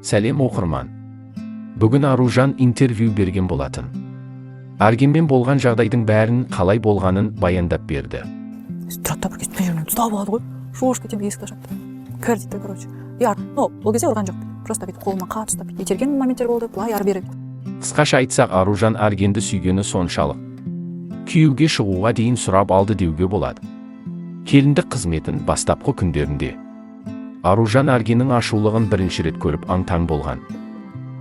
Сәлем оқырман. Бүгін Аружан интервью берген болатын. Аргенмен болған жағдайдың бәрін қалай болғанын баяндап берді. Тұрады бір кезде жерінен ұстап алады ғой. Шошқа деп есікті ашады. Кір дейді, короче. Ол кезде ұрған жоқ. Просто бүйтіп қолыма қатты ұстап итерген моменттер болды. Былай ары бері. Қысқаша айтсақ, Аружан Аргенді сүйгені соншалық. Күйеуге шығуға дейін сұрап алды деуге болады. Келіндік қызметін бастапқы күндерінде Аружан Аргеннің ашулығын бірінші рет көріп аң-таң болған.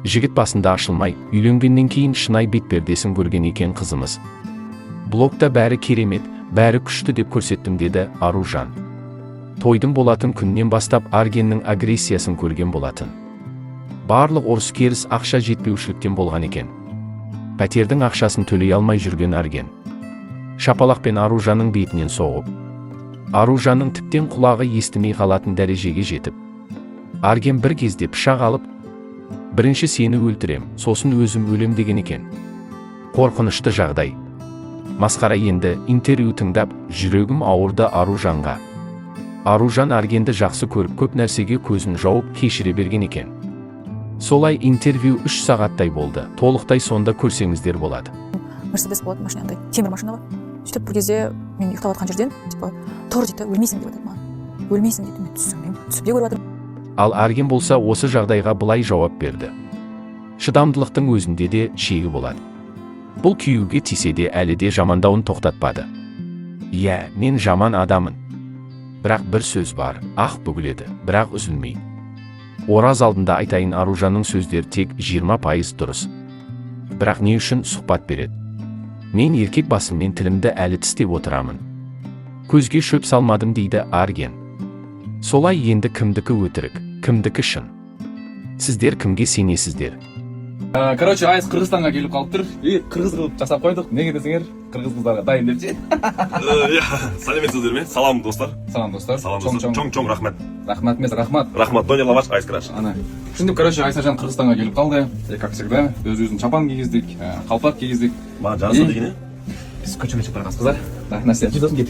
Жігіт басында ашылмай, үйленгеннен кейін шынай бетпердесін көрген екен қызымыз. Блогта бәрі керемет, бәрі күшті деп көрсеттім деді Аружан. Тойдың болатын күннен бастап Аргеннің агрессиясын көрген болатын. Барлық ұрыс-керіс ақша жетпеушіліктен болған екен. Пәтердің ақшасын төлей алмай жүрген Арген шапалақпен Аружанның бетінен соғып, Аружанның тіптен құлағы естімей қалатын дәрежеге жетіп, Арген бір кезде пышақ алып, бірінші сені өлтірем, сосын өзім өлем деген екен. Қорқынышты жағдай. Масқара. Енді интервью тыңдап, жүрегім ауырды Аружанға. Аружан Аргенді жақсы көріп, көп нәрсеге көзін жауып кешіре берген екен. Солай интервью 3 сағаттай болды. Толықтай сонда көрсеңіздер болады. Мерседес болады, машинандай, темір машина бар. Сөйтіп бір кезде мен ұйықтап жатқан жерден, тұр дейді, өлмейсің деп айтады маған. Өлмейсің дейді, мен түсіп көріп жатырмын. Ал Арген болса осы жағдайға былай жауап берді. Шыдамдылықтың өзінде де шегі болады. Бұл күйеуге тисе де әлі де жамандауын тоқтатпады. Иә, мен жаман адамын. Бірақ бір сөз бар, ақ бүгіледі, бірақ үзілмей. Ораз алдында айтайын, Аружанның сөздері тек 20% дұрыс. Бірақ не үшін сұхбат береді? Мен еркек басыммен тілімді әлі тістеп отырамын. Көзге шөп салмадым дейді Арген. Солай. Енді кімдікі өтірік, кімдікі шын? Сіздер кімге сенесіздер? Короче, Айс Қырғызстанға келіп қалып тұр. Қырғыз қылып жасап қойдық. Неге десеңер, қырғыз қыздарға дайын деп ше. Сәлеметсіздер ме? Салам достар. Салам достар. Чоң рахмет. Рахмат емес, рахмат. Рахмат, Доня Лаваш, Айс Краш. Ана. Şimdi, короче, Айсажан Қырғызстанға келіп қалды. Как всегда, өзіміздің чапан кигіздік, қалпақ кигіздік. Маған жарысы дегені? Біз көшеге шығып барғанбыз, қыздар. Настя, жетесің, кет.